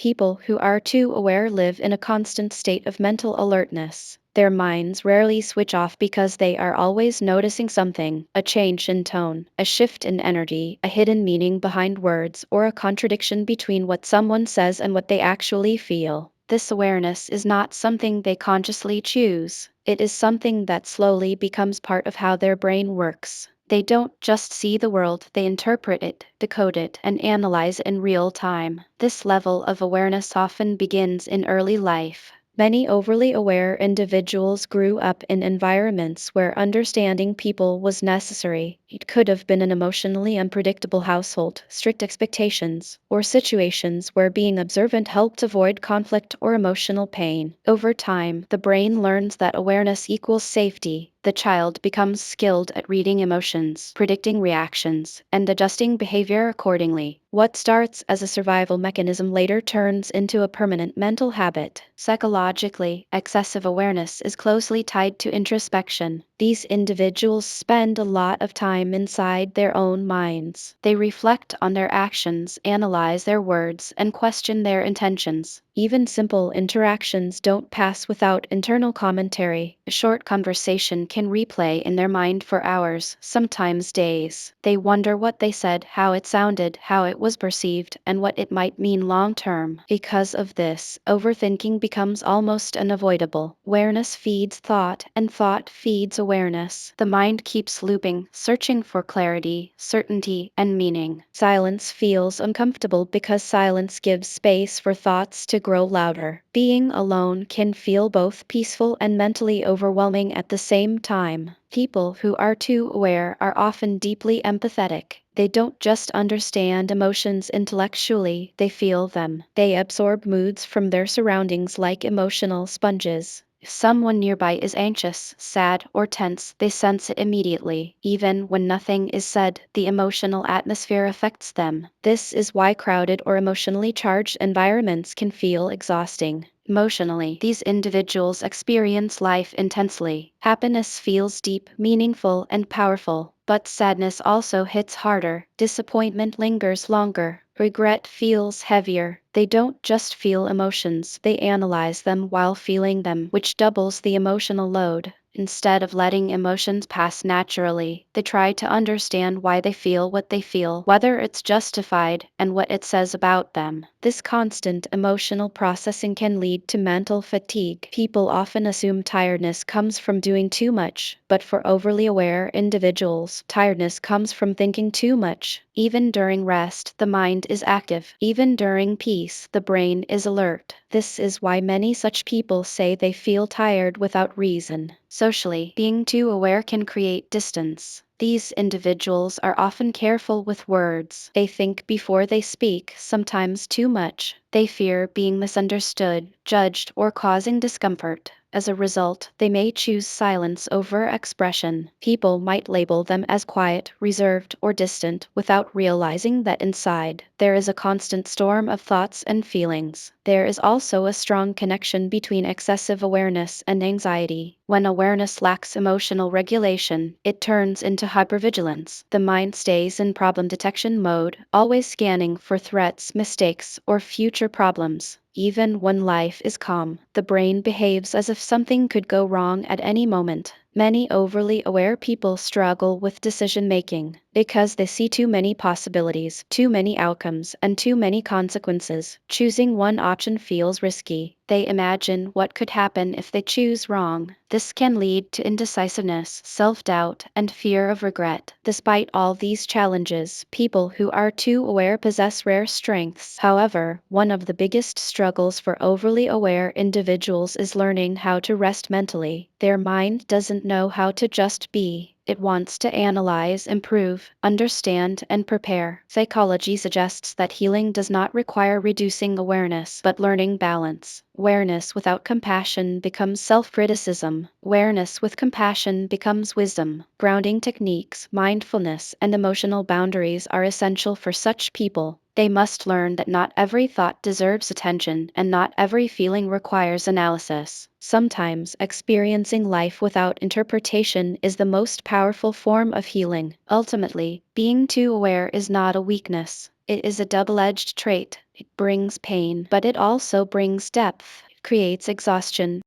People who are too aware live in a constant state of mental alertness. Their minds rarely switch off because they are always noticing something, a change in tone, a shift in energy, a hidden meaning behind words, or a contradiction between what someone says and what they actually feel. This awareness is not something they consciously choose. It is something that slowly becomes part of how their brain works. They don't just see the world, they interpret it, decode it, and analyze it in real time. This level of awareness often begins in early life. Many overly aware individuals grew up in environments where understanding people was necessary. It could have been an emotionally unpredictable household, strict expectations, or situations where being observant helped avoid conflict or emotional pain. Over time, the brain learns that awareness equals safety. The child becomes skilled at reading emotions, predicting reactions, and adjusting behavior accordingly. What starts as a survival mechanism later turns into a permanent mental habit. Psychologically, excessive awareness is closely tied to introspection. These individuals spend a lot of time inside their own minds. They reflect on their actions, analyze their words, and question their intentions. Even simple interactions don't pass without internal commentary. A short conversation can replay in their mind for hours, sometimes days. They wonder what they said, how it sounded, how it was perceived, and what it might mean long term. Because of this, overthinking becomes almost unavoidable. Awareness feeds thought, and thought feeds awareness. The mind keeps looping, searching for clarity, certainty, and meaning. Silence feels uncomfortable because silence gives space for thoughts to grow louder. Being alone can feel both peaceful and mentally overwhelming at the same time. People who are too aware are often deeply empathetic. They don't just understand emotions intellectually, they feel them. They absorb moods from their surroundings like emotional sponges. If someone nearby is anxious, sad, or tense, they sense it immediately. Even when nothing is said, the emotional atmosphere affects them. This is why crowded or emotionally charged environments can feel exhausting. Emotionally, these individuals experience life intensely. Happiness feels deep, meaningful, and powerful. But sadness also hits harder, disappointment lingers longer, regret feels heavier. They don't just feel emotions, they analyze them while feeling them, which doubles the emotional load. Instead of letting emotions pass naturally, they try to understand why they feel what they feel, whether it's justified, and what it says about them. This constant emotional processing can lead to mental fatigue. People often assume tiredness comes from doing too much, but for overly aware individuals, tiredness comes from thinking too much. Even during rest, the mind is active. Even during peace, the brain is alert. This is why many such people say they feel tired without reason. Socially, being too aware can create distance. These individuals are often careful with words. They think before they speak, sometimes too much. They fear being misunderstood, judged, or causing discomfort. As a result, they may choose silence over expression. People might label them as quiet, reserved, or distant without realizing that inside, there is a constant storm of thoughts and feelings. There is also a strong connection between excessive awareness and anxiety. When awareness lacks emotional regulation, it turns into hypervigilance. The mind stays in problem detection mode, always scanning for threats, mistakes, or future problems. Even when life is calm, the brain behaves as if something could go wrong at any moment. Many overly aware people struggle with decision making because they see too many possibilities, too many outcomes, and too many consequences. Choosing one option feels risky. They imagine what could happen if they choose wrong. This can lead to indecisiveness, self-doubt, and fear of regret. Despite all these challenges, people who are too aware possess rare strengths. However, one of the biggest struggles for overly aware individuals is learning how to rest mentally. Their mind doesn't know how to just be. It wants to analyze, improve, understand, and prepare. Psychology suggests that healing does not require reducing awareness, but learning balance. Awareness without compassion becomes self-criticism. Awareness with compassion becomes wisdom. Grounding techniques, mindfulness, and emotional boundaries are essential for such people. They must learn that not every thought deserves attention, and not every feeling requires analysis. Sometimes, experiencing life without interpretation is the most powerful form of healing. Ultimately, being too aware is not a weakness. It is a double edged trait. It brings pain, but it also brings depth, creates exhaustion.